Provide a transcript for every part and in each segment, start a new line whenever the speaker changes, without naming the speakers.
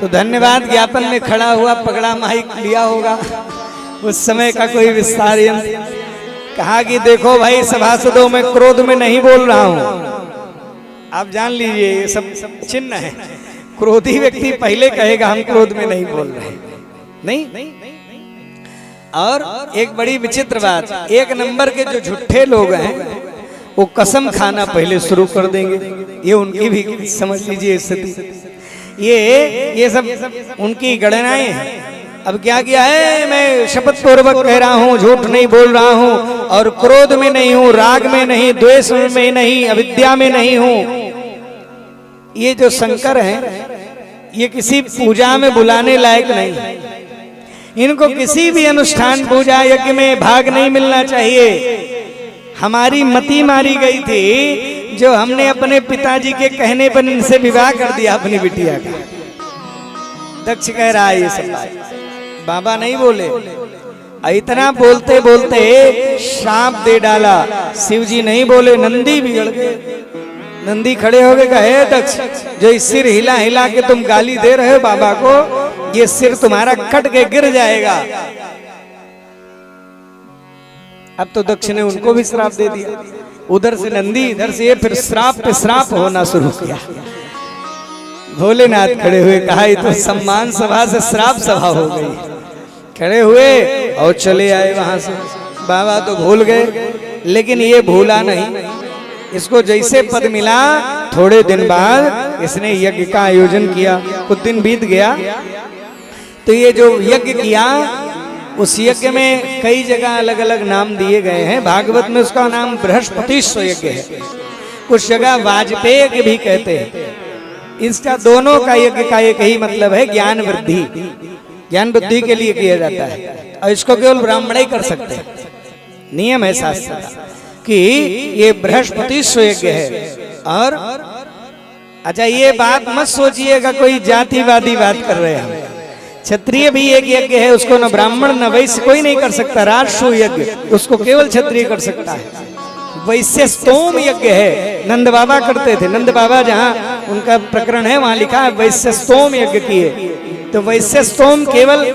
तो धन्यवाद ज्ञापन में खड़ा हुआ, पकड़ा माइक लिया होगा उस समय का कोई विस्तार यंत्र, कहा कि देखो भाई सभासदों में क्रोध में नहीं बोल रहा हूं। आप जान लीजिए ये सब चिन्ह है। क्रोधी व्यक्ति पहले कहेगा हम क्रोध में नहीं बोल रहे, नहीं। और एक बड़ी विचित्र बात, एक नंबर के जो झूठे लोग हैं वो कसम खाना पहले शुरू कर देंगे। ये उनकी भी समझ लीजिए स्थिति। ये सब उनकी गणनाएं हैं। अब क्या किया है, मैं शपथ पूर्वक कह रहा हूं, झूठ नहीं बोल रहा हूं, और क्रोध में नहीं हूं, राग में नहीं, द्वेष में नहीं, अविद्या में नहीं हूं। ये जो शंकर हैं ये किसी पूजा में बुलाने लायक नहीं। इनको किसी भी अनुष्ठान पूजा यज्ञ में भाग नहीं मिलना चाहिए। हमारी मति मारी गई थी जो हमने अपने पिताजी के कहने पर इनसे विवाह कर दिया अपनी बिटिया का। दक्ष कह रहा है ये सब बाबा नहीं बोले, इतना बोलते बोलते श्राप दे डाला। शिव जी नहीं बोले, नंदी बिगड़ गए। नंदी खड़े हो गए, कहे दक्ष जो इस सिर हिला हिला के तुम गाली दे रहे हो बाबा को, ये सिर तुम्हारा कट के गिर जाएगा। अब तो दक्ष ने उनको भी श्राप दे दिया। उधर से नंदी, इधर से ये, फिर श्राप पे श्राप होना शुरू किया। भोलेनाथ खड़े हुए, कहा ये तो सम्मान सभा से श्राप सभा हो गई। खड़े हुए और चले आए वहां से। बाबा तो भूल गए, लेकिन ये भूला नहीं। इसको जैसे पद मिला, थोड़े दिन बाद इसने यज्ञ का आयोजन किया। कुछ दिन बीत गया तो ये जो यज्ञ किया, उस यज्ञ में कई जगह अलग अलग नाम दिए गए हैं। भागवत में उसका नाम बृहस्पतिश्व यज्ञ है, कुछ जगह वाजपेय यज्ञ भी कहते हैं। इसका दोनों का यज्ञ का एक ही मतलब है, ज्ञान वृद्धि। ज्ञान वृद्धि के लिए किया जाता है, और इसको केवल ब्राह्मण ही कर सकते हैं। नियम है शास्त्र का कि ये बृहस्पतिश्व यज्ञ है। और अच्छा ये बात मत सोचिएगा कोई जातिवादी बात कर रहे हैं। क्षत्रिय भी एक यज्ञ है, उसको न ब्राह्मण न वैश्य कोई नहीं कर सकता। राजसूय यज्ञ उसको केवल क्षत्रिय कर सकता है। वैश्य स्तोम यज्ञ है, नंद बाबा करते थे। नंद बाबा जहाँ उनका प्रकरण है वहां लिखा है वैश्य स्तोम यज्ञ किए। तो वैश्य स्तोम केवल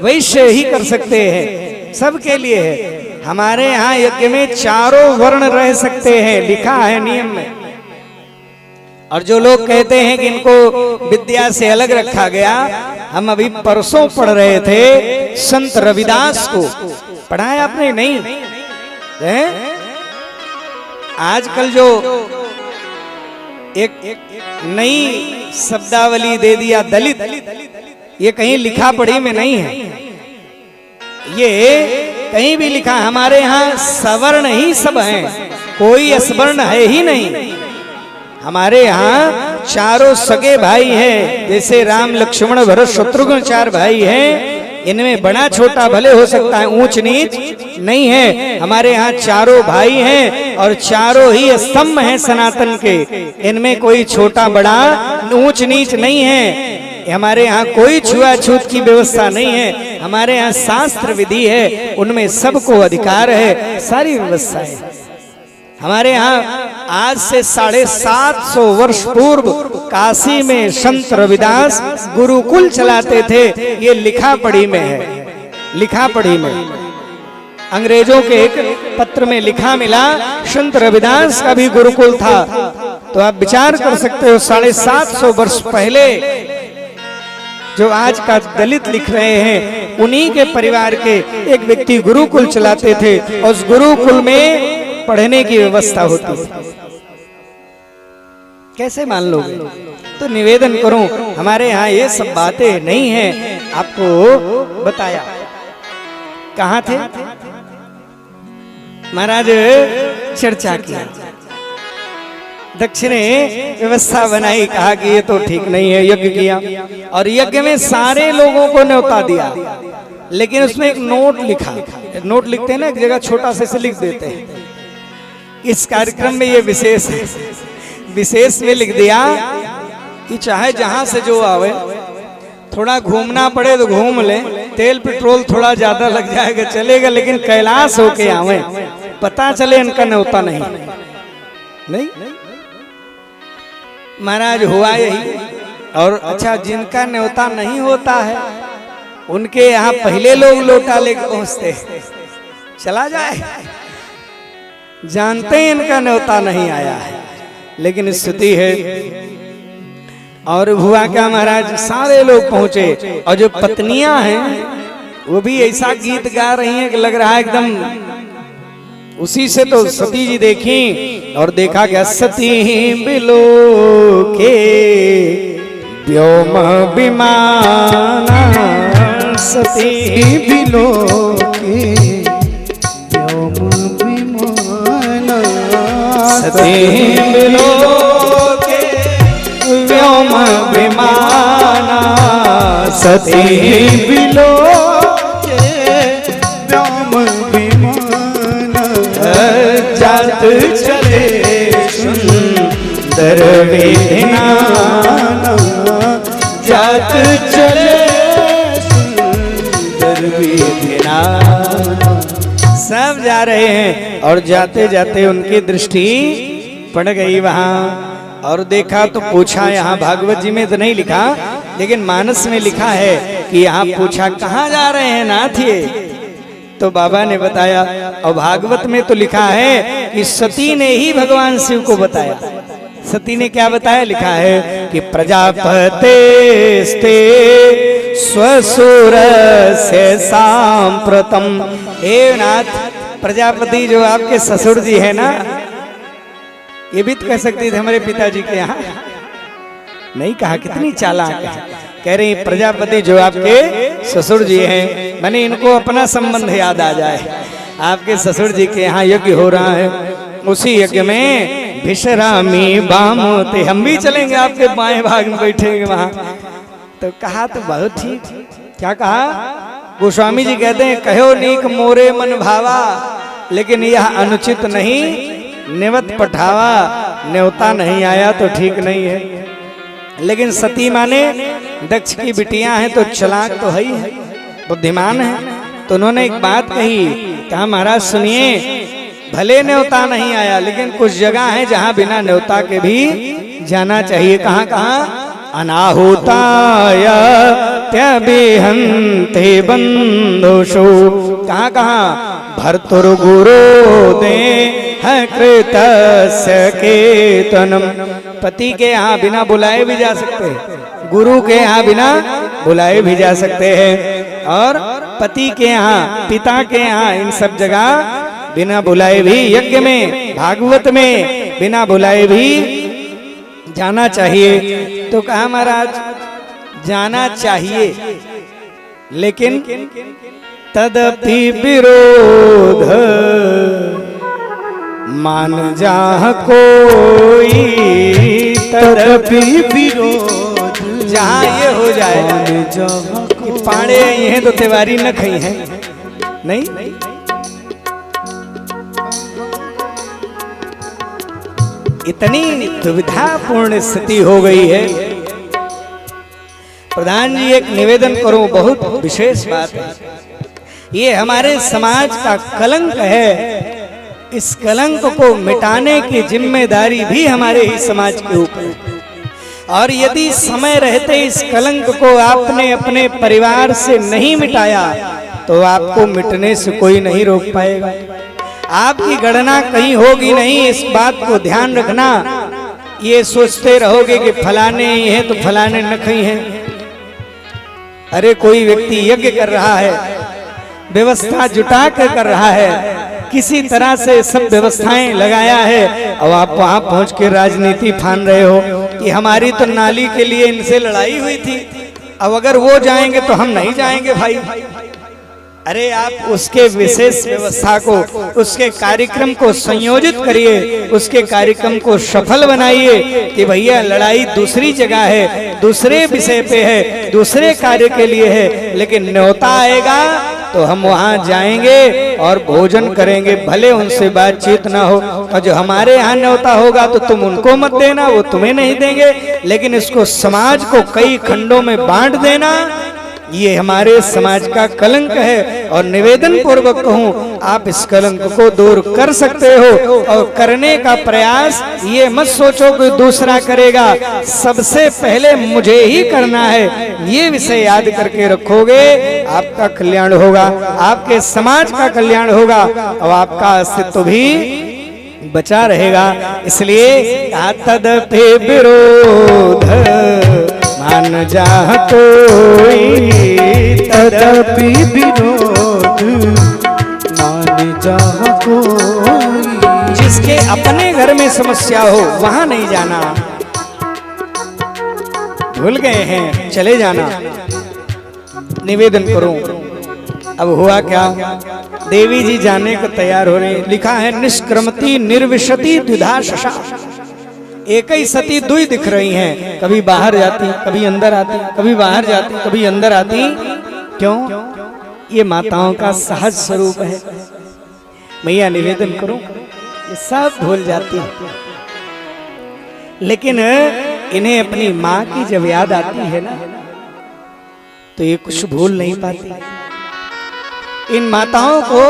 वैश्य ही कर सकते हैं, सबके लिए है। हमारे यहाँ यज्ञ में चारों वर्ण रह सकते हैं, लिखा है नियम में। और जो लोग कहते हैं कि इनको विद्या से अलग रखा गया, हम अभी परसों पढ़ रहे थे संत रविदास को। पढ़ा है आपने? नहीं है? आजकल जो एक नई शब्दावली दे दिया दलित, ये कहीं लिखा पढ़ी में नहीं है। ये कहीं भी लिखा, हमारे यहाँ सवर्ण ही सब हैं, कोई अस्वर्ण है ही नहीं। हमारे यहाँ चारों सगे भाई हैं, जैसे राम लक्ष्मण भरत शत्रुघ्न चार भाई हैं। इनमें बड़ा छोटा भले हो सकता है, ऊंच नीच नहीं है। हमारे यहाँ चारों भाई हैं और चारों ही स्तंभ हैं सनातन के। इनमें कोई छोटा बड़ा ऊंच नीच नहीं है। हमारे यहाँ कोई छुआछूत की व्यवस्था नहीं है। हमारे यहाँ शास्त्र विधि है, उनमें सबको अधिकार है, सारी व्यवस्था है। हमारे यहाँ आज से 750 वर्ष पूर्व काशी में संत रविदास गुरुकुल चलाते थे। ये लिखा पढ़ी में है, लिखा पढ़ी में। अंग्रेजों के एक पत्र में लिखा मिला, संत रविदास का भी गुरुकुल था। तो आप विचार कर सकते हो 750 वर्ष पहले जो आज का दलित लिख रहे हैं, उन्हीं के परिवार के एक व्यक्ति गुरुकुल चलाते थे और उस गुरुकुल में पढ़ने की व्यवस्था होती है। कैसे मान लोगे? तो निवेदन करूं, हमारे यहाँ ये सब बातें नहीं हैं। आपको बताया कहाँ थे महाराज, चर्चा किया, दक्ष ने व्यवस्था बनाई, कहा कि ये तो ठीक नहीं है। यज्ञ किया और यज्ञ में सारे लोगों को न्योता दिया, लेकिन उसमें एक नोट लिखा। नोट लिखते हैं ना, एक जगह छोटा से लिख देते हैं। इस कार्यक्रम में ये विशेष है, विशेष में लिख दिया कि चाहे जहां से जो आवे, थोड़ा घूमना पड़े तो घूम ले, तेल पेट्रोल थोड़ा ज्यादा लग जाएगा चलेगा, लेकिन कैलाश होके आवे, पता चले इनका न्योता नहीं। महाराज हुआ यही, और अच्छा जिनका न्योता नहीं होता है उनके यहाँ पहले लोग लोटा लेके पहुंचते, चला जाए, जानते हैं इनका न्योता नहीं आया है, लेकिन स्थिति है। और हुआ क्या महाराज, सारे लोग पहुंचे और जो पत्नियां हैं वो भी ऐसा गीत गा रही हैं कि लग रहा है एकदम उसी से। तो सती जी देखी और देखा क्या, सती बिलो के व्योम विमाना, सती बिलो के व्योम विमाना, सती बिलो के व्योम विमाना, सती बिलो जात चले सुंदर विधाना, जात चले सुंदर विधाना। सब जा रहे हैं और जाते जाते उनकी दृष्टि पड़ गई वहां और देखा तो पूछा, यहाँ भागवत जी में तो नहीं लिखा लेकिन मानस में लिखा है कि यहाँ पूछा कहाँ जा रहे हैं नाथ ये, तो बाबा ने बताया। और भागवत में तो लिखा है कि सती ने ही भगवान शिव को बताया। सती ने क्या बताया, लिखा है कि प्रजापते स्वसुर से सांप्रतम, हे नाथ प्रजापति जो आपके ससुर जी है ना, ये भी तो कह सकती थे हमारे पिताजी के यहाँ, नहीं कहा, कितनी चालाक है। कह रही प्रजापति जो आपके ससुर जी हैं, मैंने इनको अपना संबंध याद आ जाए, आपके ससुर जी के यहाँ यज्ञ हो रहा है, उसी यज्ञ में भिषरामी बामोते, हम भी चलेंगे आपके बाएं भाग में बैठेंगे वहां। तो कहा तो बहुत ठीक, क्या कहा, गोस्वामी जी कहते हैं कहो नीक मोरे मन भावा, लेकिन यह अनुचित नहीं निवत पठावा, न्योता नहीं आया तो ठीक नहीं है। लेकिन सती माने दक्ष की बिटियां हैं तो चालाक तो है ही है, बुद्धिमान है, तो उन्होंने एक बात कही, कहा महाराज सुनिए, भले न्योता नहीं आया लेकिन कुछ जगह है जहां बिना न्योता के भी जाना चाहिए। कहाँ कहाँ, अनाहुताय त्यबिहन्ते बंधुषु, कहाँ कहाँ, भर्तुर्गुरो दे कृतस्य केतनम, पति के यहाँ बिना बुलाए भी जा सकते हैं, गुरु के यहाँ बिना बुलाए भी जा सकते हैं, और पति के यहाँ, पिता के यहाँ, इन सब जगह बिना बुलाए भी, यज्ञ में, भागवत में बिना बुलाए भी जाना चाहिए। तो कहा महाराज जाना चाहिए, लेकिन तदपि विरोध मान जा कोई, तदपि विरोध, जहाँ ये हो जाए कि पाड़े आई हैं तो तिवारी न खई हैं, नहीं, इतनी दुविधापूर्ण स्थिति हो गई है। प्रधान जी एक निवेदन करो, बहुत विशेष बात है, ये हमारे समाज का कलंक है, इस कलंक को मिटाने की जिम्मेदारी भी हमारे ही समाज के ऊपर है। और यदि समय रहते इस कलंक को आपने अपने परिवार से नहीं मिटाया तो आपको मिटने से कोई नहीं रोक पाएगा, आपकी गणना कहीं होगी नहीं। इस बात को ध्यान रखना, ये सोचते रहोगे कि फलाने ही हैं तो फलाने न कहीं हैं। अरे कोई व्यक्ति यज्ञ कर रहा है, व्यवस्था जुटा कर रहा है, किसी तरह से सब व्यवस्थाएं लगाया है, और आप वहां पहुंच के राजनीति फान रहे हो कि हमारी तो नाली के लिए इनसे लड़ाई हुई थी, अब अगर वो जाएंगे तो हम नहीं जाएंगे भाई। अरे आप उसके विशेष व्यवस्था को, उसके कार्यक्रम को संयोजित करिए, उसके कार्यक्रम को सफल बनाइए कि भैया लड़ाई दूसरी जगह है, दूसरे विषय पे है, दूसरे कार्य के लिए है, लेकिन न्योता आएगा तो हम वहां जाएंगे और भोजन करेंगे, भले उनसे बातचीत ना हो। और जो हमारे यहाँ न्योता होगा तो तुम उनको मत देना, वो तुम्हें नहीं देंगे, लेकिन इसको समाज को कई खंडों में बांट देना, ये हमारे समाज का कलंक है और निवेदन पूर्वक कहूं, आप इस कलंक को दूर कर सकते हो और करने का प्रयास ये मत सोचो कि दूसरा करेगा, सबसे पहले मुझे ही करना है। ये विषय याद करके रखोगे, आपका कल्याण होगा, आपके समाज का कल्याण होगा और आपका अस्तित्व भी बचा रहेगा। इसलिए तदपि विरोध मान जा कोई,
तदपि विरोध मान जा कोई।
जिसके अपने घर में समस्या हो वहां नहीं जाना, भूल गए हैं चले जाना। निवेदन करूं, अब हुआ क्या, देवी जी जाने को तैयार हो रही। लिखा है निष्क्रमति निर्विशति द्विधा शशा, एक ही सती दुई दिख रही हैं, कभी बाहर जाती कभी अंदर आती, कभी बाहर जाती कभी अंदर आती। क्यों? ये माताओं का सहज स्वरूप है। मैया निवेदन करो, ये सब भूल जाती है, लेकिन इन्हें अपनी माँ की जब याद आती है ना, तो ये कुछ भूल नहीं पाती। इन माताओं को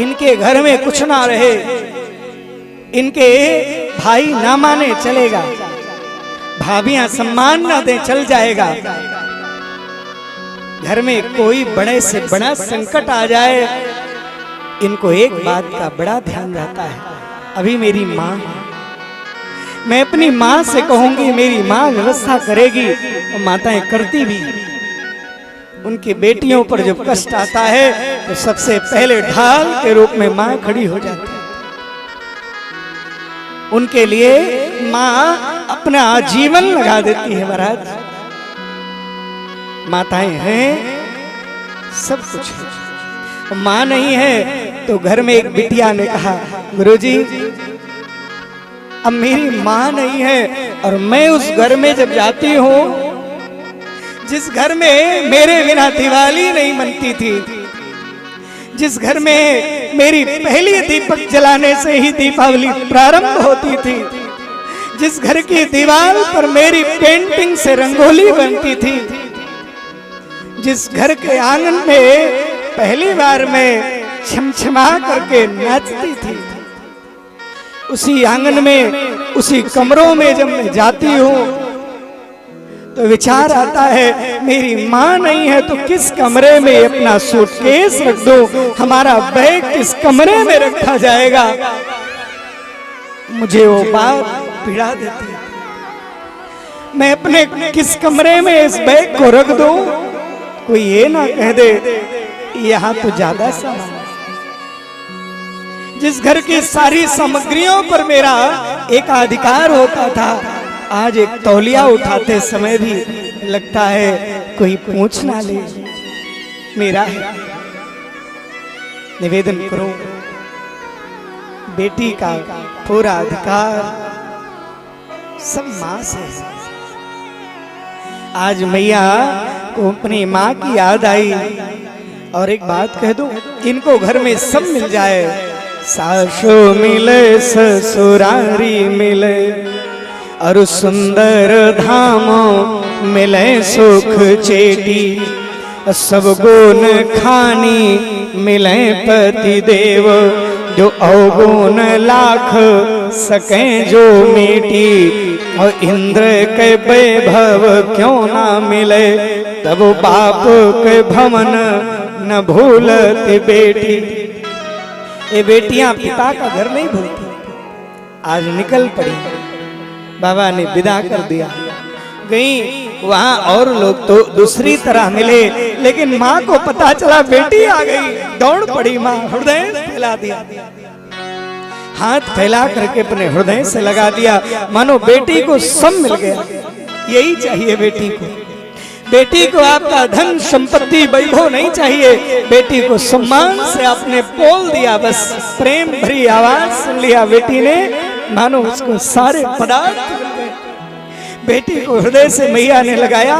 इनके घर में कुछ ना रहे, इनके भाई ना माने चलेगा, भाभियां सम्मान ना दे चल जाएगा, घर में कोई बड़े से बड़ा संकट आ जाए, इनको एक बात का बड़ा ध्यान रहता है, अभी मेरी माँ, मैं अपनी माँ से कहूंगी मेरी माँ व्यवस्था करेगी, और माताएं करती भी। उनकी बेटियों पर जब कष्ट आता है तो सबसे पहले ढाल के रूप में माँ खड़ी हो जाती है। उनके लिए माँ अपना जीवन लगा देती है। महाराज, माताएं हैं सब कुछ है, माँ नहीं है। तो घर में एक बिटिया ने कहा, गुरुजी अब मेरी माँ नहीं है और मैं उस घर में जब जाती हूँ, जिस घर में मेरे बिना दिवाली नहीं बनती थी, जिस घर में मेरी पहली दीपक जलाने से ही दीपावली प्रारंभ होती थी, जिस घर की दीवार पर मेरी पेंटिंग से रंगोली बनती थी, जिस घर के आंगन में पहली बार मैं छमछमा करके नाचती थी, उसी आंगन में उसी कमरों में जब मैं जाती हूँ तो विचार आता है मेरी माँ नहीं है तो किस कमरे में अपना सूटकेस रख दो, हमारा बैग किस कमरे में रखा जाएगा। मुझे वो बात पीड़ा देती है, मैं अपने किस कमरे में इस बैग को रख दूं, कोई ये ना कह दे यहाँ तो ज्यादा सामान। जिस घर की सारी सामग्रियों पर मेरा एकाधिकार होता था, आज एक तौलिया उठाते समय भी लगता है कोई पूछ ना ले, मेरा है। निवेदन करो, बेटी का पूरा अधिकार सब माँ से। आज मैया को अपनी माँ की याद आई, और एक बात कह दूं, इनको घर में सब मिल जाए, सासु मिले ससुरारी मिले और सुंदर धामों मिले सुख चेटी, सब गुण खानी मिले पति देव, जो अवगुण लाख सके जो मीटी, और इंद्र के वैभव क्यों ना मिले, तब बाप के भवन न भूलती बेटी। ये बेटियां पिता का घर नहीं भूलती। आज निकल पड़ी, बाबा ने विदा कर दिया, गई वहां और लोग तो दूसरी तरह मिले, लेकिन माँ को पता चला बेटी आ गई, दौड़ पड़ी माँ, हृदय फैला दिया, हाथ फैला करके अपने हृदय से लगा दिया, मानो बेटी को सब मिल गया। यही चाहिए बेटी को। बेटी को आपका धन संपत्ति वैभव नहीं चाहिए, बेटी को सम्मान से आपने बोल दिया, बस प्रेम भरी आवाज सुन लिया बेटी ने, मानो उसको सारे पदार्थ मिल गए। बेटी को हृदय से मैया ने लगाया,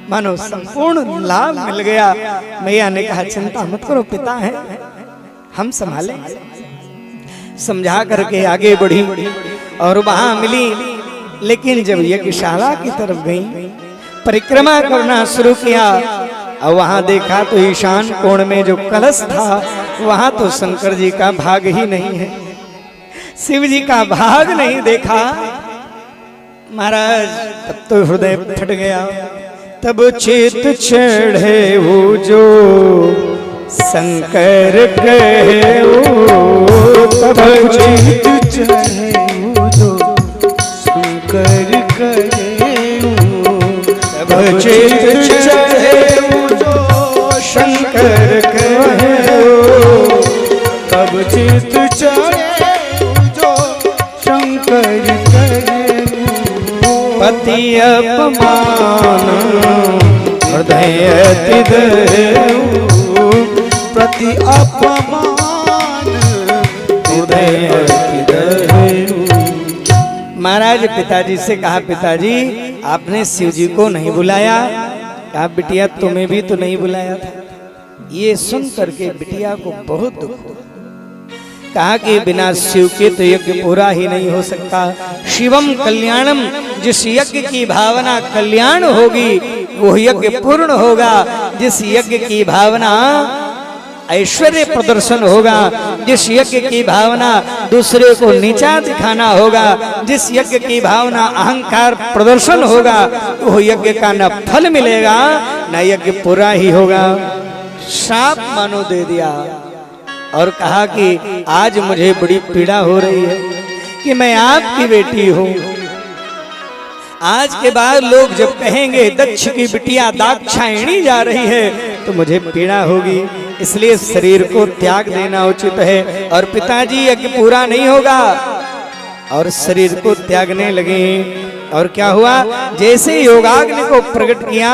मानो संपूर्ण लाभ मिल गया। मैया ने कहा चिंता मत करो, पिता है हम संभाले। समझा करके आगे बढ़ी और वहां मिली, लेकिन जब यज्ञशाला की तरफ गई परिक्रमा करना शुरू किया और वहां देखा तो ईशान कोण में जो कलश था वहां तो शंकर जी का भाग ही नहीं है, शिव जी का भाग नहीं देखा। महाराज तब तो हृदय फट गया। तब चित चढ़े वो जो शंकर कहे तब चित चढ़े वो जो शंकर कहे तब चित चढ़े वो जो शंकर कहे तब चित चढ़े वो जो शंकर कहे पति अपमान हृदय प्रति अपमान हृदय। महाराज पिताजी से कहा, पिताजी आपने शिव जी को नहीं बुलाया? कहा बिटिया तुम्हें भी तो नहीं बुलाया था। ये सुन करके बिटिया को बहुत दुख हुआ। कहा कि बिना शिव के तो यज्ञ पूरा ही नहीं हो सकता। शिवम कल्याणम, जिस यज्ञ की भावना कल्याण होगी वो यज्ञ पूर्ण होगा। जिस यज्ञ की भावना ऐश्वर्य प्रदर्शन होगा, जिस यज्ञ की भावना दूसरे को नीचा दिखाना होगा, जिस यज्ञ की भावना अहंकार प्रदर्शन होगा, वो यज्ञ का न फल मिलेगा न यज्ञ पूरा ही होगा। श्राप मानो दे दिया और कहा कि आज मुझे बड़ी पीड़ा हो रही है कि मैं आपकी बेटी हूं। आज के बाद लोग जब कहेंगे दक्ष की बिटिया दाक्षायणी जा रही है तो मुझे पीड़ा होगी, इसलिए शरीर को त्याग देना उचित है। और पिताजी यज्ञ पूरा नहीं होगा और शरीर को त्यागने लगे। और क्या हुआ, जैसे योगाग्नि को प्रकट किया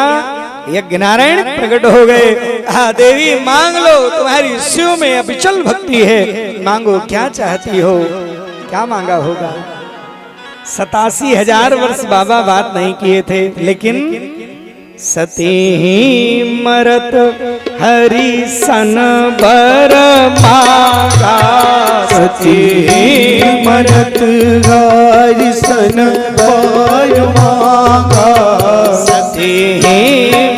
यज्ञ नारायण प्रकट हो गए। कहा देवी मांग लो, तुम्हारी शिव में अविचल भक्ति है, मांगो क्या चाहती हो। क्या मांगा होगा? 87,000 वर्ष बाबा बात नहीं किए थे, लेकिन सती ही मरत हरि सन बर मांगा,
सती ही मरत हरि सन बर मांगा,
सती ही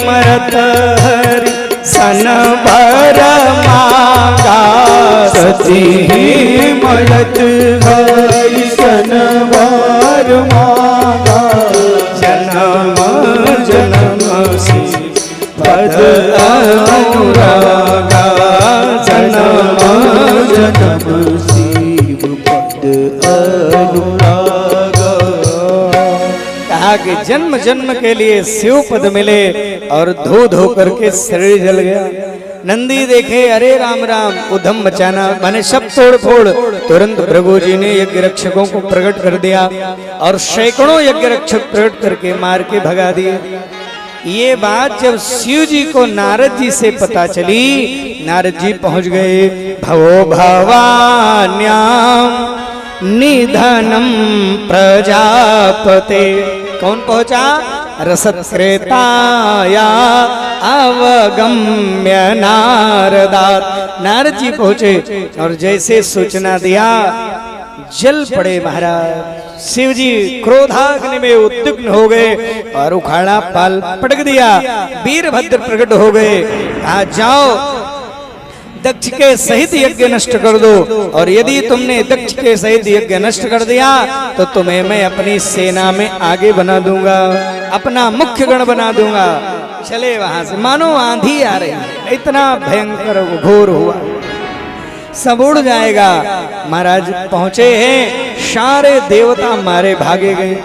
मरत हरि सन बर मांगा,
सती ही मरत हरि सन बर मांगा,
जन्म जन्म पद अनुरागा,
जन्म जन्म शिव पद अनुरागा।
कहा कि जन्म जन्म के लिए शिव पद मिले और धो धो करके शरीर जल गया। नंदी देखे अरे राम राम, उधम मचाना माने सब तोड़ फोड़। तुरंत भृगु जी ने यज्ञ रक्षकों को प्रकट कर दिया और सैकड़ों यज्ञ रक्षक प्रकट करके मार के भगा दिए। ये बात जब शिव जी को नारद जी से पता चली, नारद जी पहुंच गए। भवो भवान्याम निधनम प्रजापते। कौन पहुंचा? रसत्रेताया अवगम्य नारदात। नारद जी पहुंचे और जैसे सूचना दिया जल पड़े महाराज। शिव जी क्रोधाग्नि में उद्विग्न हो गए और उखाड़ा पाल पटक दिया। वीरभद्र प्रकट हो गए। कहा जाओ दक्ष के सहित यज्ञ नष्ट कर दो, और यदि तुमने दक्ष के सहित यज्ञ नष्ट कर दिया तो तुम्हें मैं अपनी सेना में आगे बना दूंगा, अपना मुख्य गण बना दूंगा। चले वहां से, मानो आंधी आ रही, इतना भयंकर घोर हुआ, सब उड़ जाएगा। महाराज पहुंचे हैं, सारे देवता मारे भागे गए।